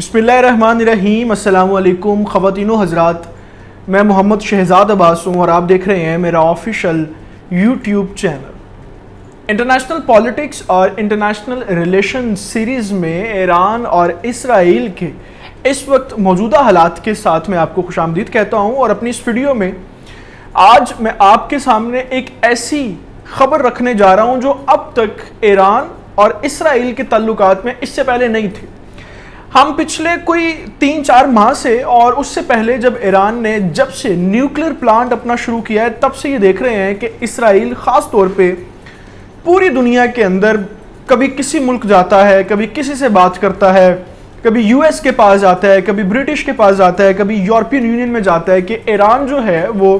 बिस्मिल्लाहिर्रहमानिर्रहीम। अस्सलामु अलैकुम ख़वातीनो हज़रात, मैं मोहम्मद शहजाद अब्बास हूँ और आप देख रहे हैं मेरा official YouTube channel. International politics और इंटरनेशनल रिलेशन सीरीज़ में ईरान और इसराइल के इस वक्त मौजूदा हालात के साथ मैं आपको खुशामदीद कहता हूँ। और अपनी इस वीडियो में आज मैं आपके सामने एक ऐसी ख़बर रखने जा रहा हूँ जो अब तक ईरान और इसराइल के ताल्लुकात में इससे पहले नहीं थी। हम पिछले कोई 3-4 माह से और उससे पहले जब से न्यूक्लियर प्लांट अपना शुरू किया है तब से ये देख रहे हैं कि इसराइल ख़ास तौर पे पूरी दुनिया के अंदर कभी किसी मुल्क जाता है, कभी किसी से बात करता है, कभी यूएस के पास जाता है, कभी ब्रिटिश के पास जाता है, कभी यूरोपियन यूनियन में जाता है कि ईरान जो है वो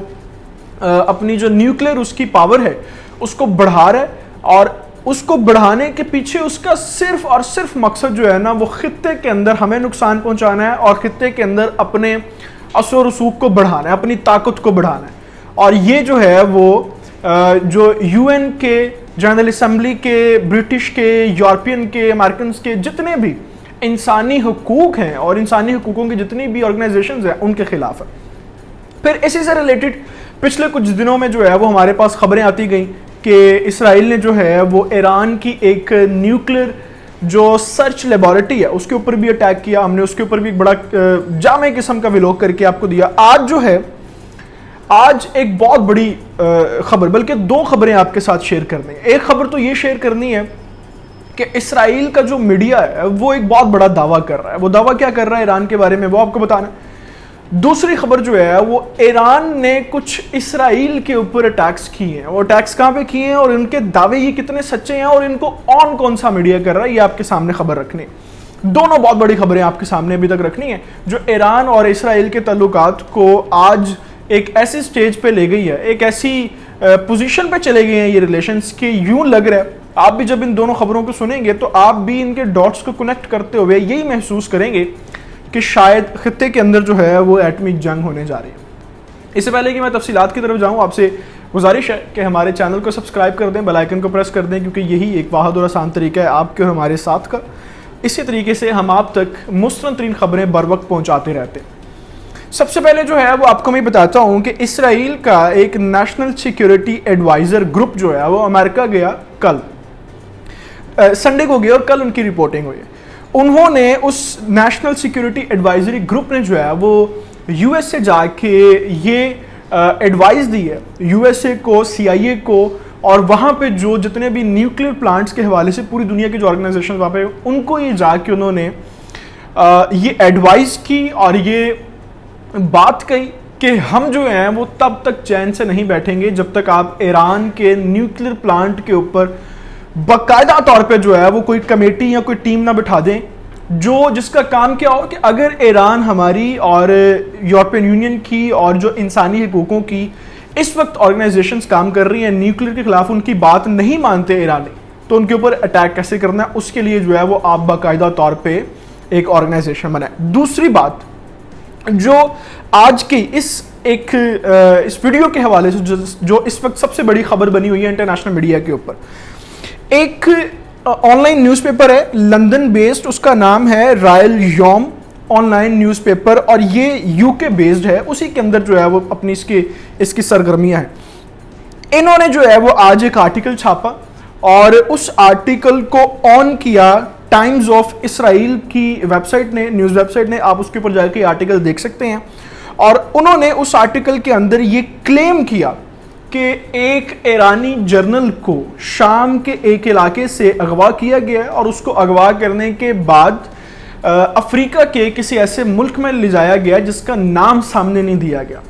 अपनी जो न्यूक्लियर उसकी पावर है उसको बढ़ा रहा है और उसको बढ़ाने के पीछे उसका सिर्फ और सिर्फ मकसद जो है ना वो खित्ते के अंदर हमें नुकसान पहुंचाना है और खित्ते के अंदर अपने असर रसूख को बढ़ाना है, अपनी ताकत को बढ़ाना है। और ये जो है वो जो यूएन के, जनरल असम्बली के, ब्रिटिश के, यूरोपियन के, अमेरिकन के जितने भी इंसानी हुकूक हैं और इंसानी हुकूकों की जितनी भी ऑर्गेनाइजेशंस हैं उनके खिलाफ है। फिर इसी से रिलेटेड पिछले कुछ दिनों में जो है वो हमारे पास खबरें आती गई कि इसराइल ने जो है वो ईरान की एक न्यूक्लियर जो सर्च लेबॉरेटरी है उसके ऊपर भी अटैक किया। हमने उसके ऊपर भी एक बड़ा जामे किस्म का व्लॉग करके आपको दिया। आज जो है आज एक बहुत बड़ी खबर, बल्कि 2 खबरें आपके साथ शेयर करनी है। एक खबर तो ये शेयर करनी है कि इसराइल का जो मीडिया है वो एक बहुत बड़ा दावा कर रहा है। वो दावा क्या कर रहा है ईरान के बारे में वो आपको बताना है। दूसरी खबर जो है वो ईरान ने कुछ इसराइल के ऊपर अटैक्स किए हैं। वो अटैक्स कहाँ पे किए हैं और इनके दावे ये कितने सच्चे हैं और इनको ऑन कौन सा मीडिया कर रहा है, ये आपके सामने खबर रखनी है। दोनों बहुत बड़ी खबरें आपके सामने अभी तक रखनी है जो ईरान और इसराइल के ताल्लुकात को आज एक ऐसी स्टेज पे ले गई है, एक ऐसी पोजीशन पे चले गए हैं ये रिलेशंस के। यूं लग रहा है आप भी जब इन दोनों खबरों को सुनेंगे तो आप भी इनके डॉट्स को कनेक्ट करते हुए यही महसूस करेंगे कि शायद खित्ते के अंदर जो है वो एटमिक जंग होने जा रही है। इससे पहले कि मैं तफसीलात की तरफ जाऊं, आपसे गुजारिश है कि हमारे चैनल को सब्सक्राइब कर दें, बेल आइकन को प्रेस कर दें, क्योंकि यही एक वाहिद और आसान तरीका है आपके और हमारे साथ का। इसी तरीके से हम आप तक मुस्तनद तरीन खबरें बर वक्त पहुँचाते रहते हैं। सबसे पहले जो है वो आपको मैं बताता हूँ कि इसराइल का एक नेशनल सिक्योरिटी एडवाइज़र ग्रुप जो है वो अमेरिका गया, कल संडे को गया और कल उनकी रिपोर्टिंग हुई है। उन्होंने उस नेशनल सिक्योरिटी एडवाइजरी ग्रुप ने जो है वो यूएस से जाके ये एडवाइस दी है यूएसए को, सीआईए को, और वहाँ पे जो जितने भी न्यूक्लियर प्लांट्स के हवाले से पूरी दुनिया की जो ऑर्गेनाइजेशन वहाँ पे उनको ये जाके उन्होंने ये एडवाइस की और ये बात कही कि हम जो हैं वो तब तक चैन से नहीं बैठेंगे जब तक आप ईरान के न्यूक्लियर प्लांट के ऊपर बाकायदा तौर पे जो है वो कोई कमेटी या कोई टीम ना बिठा दें जो जिसका काम क्या हो कि अगर ईरान हमारी और यूरोपियन यूनियन की और जो इंसानी हकूकों की इस वक्त ऑर्गेनाइजेशंस काम कर रही हैं न्यूक्लियर के खिलाफ, उनकी बात नहीं मानते ईरानी, तो उनके ऊपर अटैक कैसे करना है उसके लिए जो है वो आप बाकायदा तौर पे एक ऑर्गेनाइजेशन बनाए। दूसरी बात जो आज की इस वीडियो के हवाले से जो इस वक्त सबसे बड़ी खबर बनी हुई है इंटरनेशनल मीडिया के ऊपर, एक ऑनलाइन न्यूज़पेपर है लंदन बेस्ड, उसका नाम है रॉयल यौम ऑनलाइन न्यूज़पेपर और ये यूके बेस्ड है। उसी के अंदर जो है वो अपनी इसकी सरगर्मियां हैं। इन्होंने जो है वो आज एक आर्टिकल छापा और उस आर्टिकल को ऑन किया टाइम्स ऑफ इसराइल की वेबसाइट ने, न्यूज़ वेबसाइट ने। आप उसके ऊपर जाकर आर्टिकल देख सकते हैं। और उन्होंने उस आर्टिकल के अंदर ये क्लेम किया कि एक ईरानी जर्नल को शाम के एक इलाके से अगवा किया गया और उसको अगवा करने के बाद अफ्रीका के किसी ऐसे मुल्क में ले जाया गया जिसका नाम सामने नहीं दिया गया।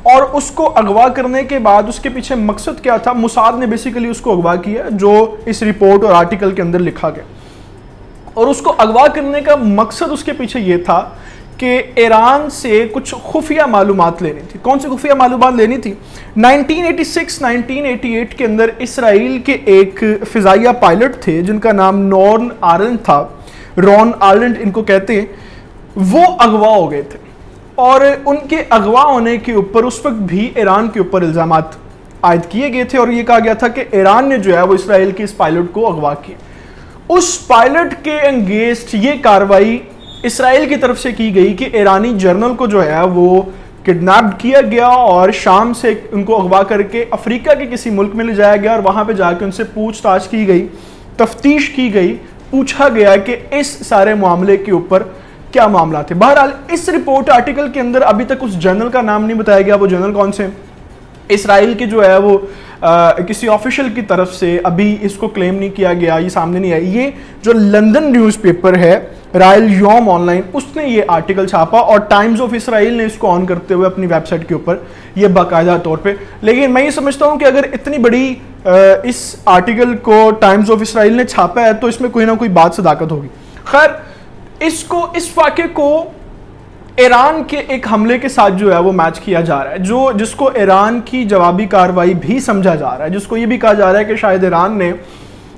और उसको अगवा करने के बाद उसके पीछे मकसद क्या था, मुसाद ने बेसिकली उसको अगवा किया जो इस रिपोर्ट और आर्टिकल के अंदर लिखा गया। और उसको अगवा करने का मकसद उसके पीछे ये था कि ईरान से कुछ खुफिया मालूमात लेनी थी। कौन सी खुफिया मालूमात लेनी थी? 1986-1988 के अंदर इसराइल के एक फ़िज़ाइया पायलट थे जिनका नाम रॉन आर्लेंड था, रॉन आर्लेंड इनको कहते हैं। वो अगवा हो गए थे और उनके अगवा होने के ऊपर उस वक्त भी ईरान के ऊपर इल्ज़ामात आयद किए गए थे और ये कहा गया था कि ईरान ने जो है वो इसराइल के इस पायलट को अगवा किया। उस पायलट के अगेंस्ट ये कार्रवाई اسرائیل کی طرف سے کی گئی کہ ایرانی جرنل کو جو ہے وہ کڈنیپ کیا گیا اور شام سے ان کو اغوا کر کے افریقہ کے کسی ملک میں لے جایا گیا اور وہاں پہ جا کے ان سے پوچھ تاچھ کی گئی، تفتیش کی گئی، پوچھا گیا کہ اس سارے معاملے کے اوپر کیا معاملات تھے۔ بہرحال اس رپورٹ آرٹیکل کے اندر ابھی تک اس جرنل کا نام نہیں بتایا گیا، وہ جرنل کون سے اسرائیل کے جو ہے وہ کسی آفیشل کی طرف سے ابھی اس کو کلیم نہیں کیا گیا، یہ سامنے نہیں آیا۔ یہ جو لندن نیوز پیپر ہے رائل یوم آن لائن، اس نے یہ آرٹیکل چھاپا اور ٹائمز آف اسرائیل نے اس کو آن کرتے ہوئے اپنی ویب سائٹ کے اوپر یہ باقاعدہ طور پہ، لیکن میں یہ سمجھتا ہوں کہ اگر اتنی بڑی اس آرٹیکل کو ٹائمز آف اسرائیل نے چھاپا ہے تو اس میں کوئی نہ کوئی بات صداقت ہوگی۔ خیر اس واقعے کو ایران کے ایک حملے کے ساتھ جو ہے وہ میچ کیا جا رہا ہے، جس کو ایران کی جوابی کارروائی بھی سمجھا جا رہا ہے، جس کو یہ بھی کہا جا رہا ہے کہ شاید ایران نے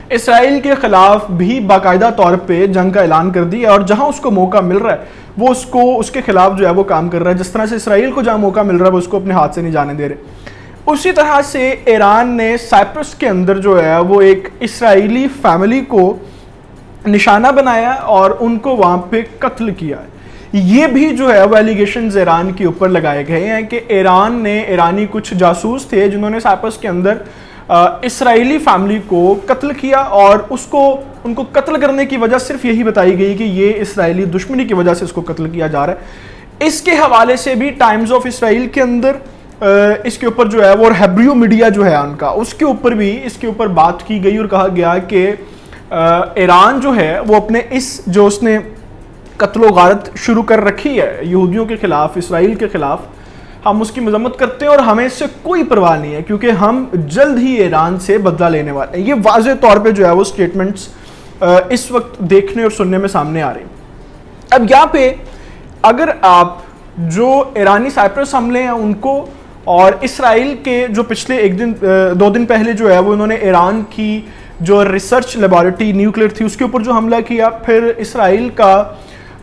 اسرائیل کے خلاف بھی باقاعدہ طور پہ جنگ کا اعلان کر دیا اور جہاں اس کو موقع مل رہا ہے وہ اس کے خلاف جو ہے وہ کام کر رہا ہے، جس طرح سے اسرائیل کو جہاں موقع مل رہا ہے وہ اس کو اپنے ہاتھ سے نہیں جانے دے رہے۔ اسی طرح سے ایران نے سائپرس کے اندر جو ہے وہ ایک اسرائیلی فیملی کو نشانہ بنایا اور ان کو وہاں پہ قتل کیا ہے۔ یہ بھی جو ہے وہ ایلیگیشنز ایران کے اوپر لگائے گئے ہیں کہ ایرانی کچھ جاسوس تھے جنہوں نے سائپرس کے اندر اسرائیلی فیملی کو قتل کیا اور ان کو قتل کرنے کی وجہ صرف یہی بتائی گئی کہ یہ اسرائیلی دشمنی کی وجہ سے اس کو قتل کیا جا رہا ہے۔ اس کے حوالے سے بھی ٹائمز آف اسرائیل کے اندر اس کے اوپر جو ہے وہ اور ہیبریو میڈیا جو ہے ان کا، اس کے اوپر بھی اس کے اوپر بات کی گئی اور کہا گیا کہ ایران جو ہے وہ اپنے جو اس نے قتل و غارت شروع کر رکھی ہے یہودیوں کے خلاف، اسرائیل کے خلاف، ہم اس کی مذمت کرتے ہیں اور ہمیں اس سے کوئی پرواہ نہیں ہے کیونکہ ہم جلد ہی ایران سے بدلہ لینے والے ہیں۔ یہ واضح طور پہ جو ہے وہ سٹیٹمنٹس اس وقت دیکھنے اور سننے میں سامنے آ رہے ہیں۔ اب یہاں پہ اگر آپ جو ایرانی سائپرس حملے ہیں ان کو اور اسرائیل کے جو پچھلے 2 دن پہلے جو ہے وہ انہوں نے ایران کی جو ریسرچ لیبارٹری نیوکلیئر تھی اس کے اوپر جو حملہ کیا، پھر اسرائیل کا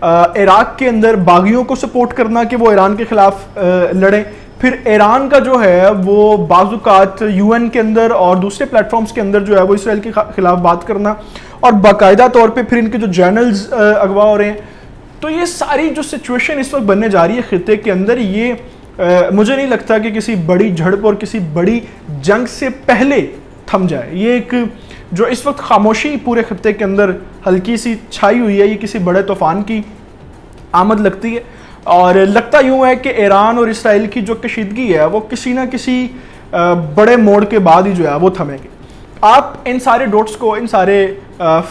عراق کے اندر باغیوں کو سپورٹ کرنا کہ وہ ایران کے خلاف لڑیں، پھر ایران کا جو ہے وہ بعض اوقات UN کے اندر اور دوسرے پلیٹ فارمز کے اندر جو ہے وہ اسرائیل کے خلاف بات کرنا اور باقاعدہ طور پہ پھر ان کے جو جرنلز اغوا ہو رہے ہیں، تو یہ ساری جو سچویشن اس وقت بننے جا رہی ہے خطے کے اندر، یہ مجھے نہیں لگتا کہ کسی بڑی جھڑپ اور کسی بڑی جنگ سے پہلے تھم جائے۔ یہ ایک جو اس وقت خاموشی پورے خطے کے اندر ہلکی سی چھائی ہوئی ہے، یہ کسی بڑے طوفان کی آمد لگتی ہے اور لگتا یوں ہے کہ ایران اور اسرائیل کی جو کشیدگی ہے وہ کسی نہ کسی بڑے موڑ کے بعد ہی جو ہے وہ تھمے گی۔ آپ ان سارے ڈوٹس کو، ان سارے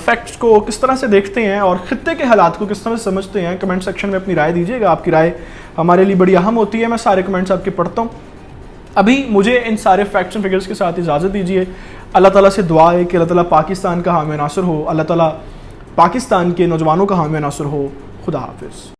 فیکٹس کو کس طرح سے دیکھتے ہیں اور خطے کے حالات کو کس طرح سے سمجھتے ہیں، کمنٹ سیکشن میں اپنی رائے دیجیے گا۔ آپ کی رائے ہمارے لیے بڑی اہم ہوتی ہے، میں سارے کمنٹس آپ کے پڑھتا ہوں۔ ابھی مجھے ان سارے فیکٹس اینڈ فگرز کے ساتھ اجازت دیجیے۔ اللہ تعالیٰ سے دعا ہے کہ اللہ تعالیٰ پاکستان کا حامی ناصر ہو، اللہ تعالیٰ پاکستان کے نوجوانوں کا حامی ناصر ہو۔ خدا حافظ۔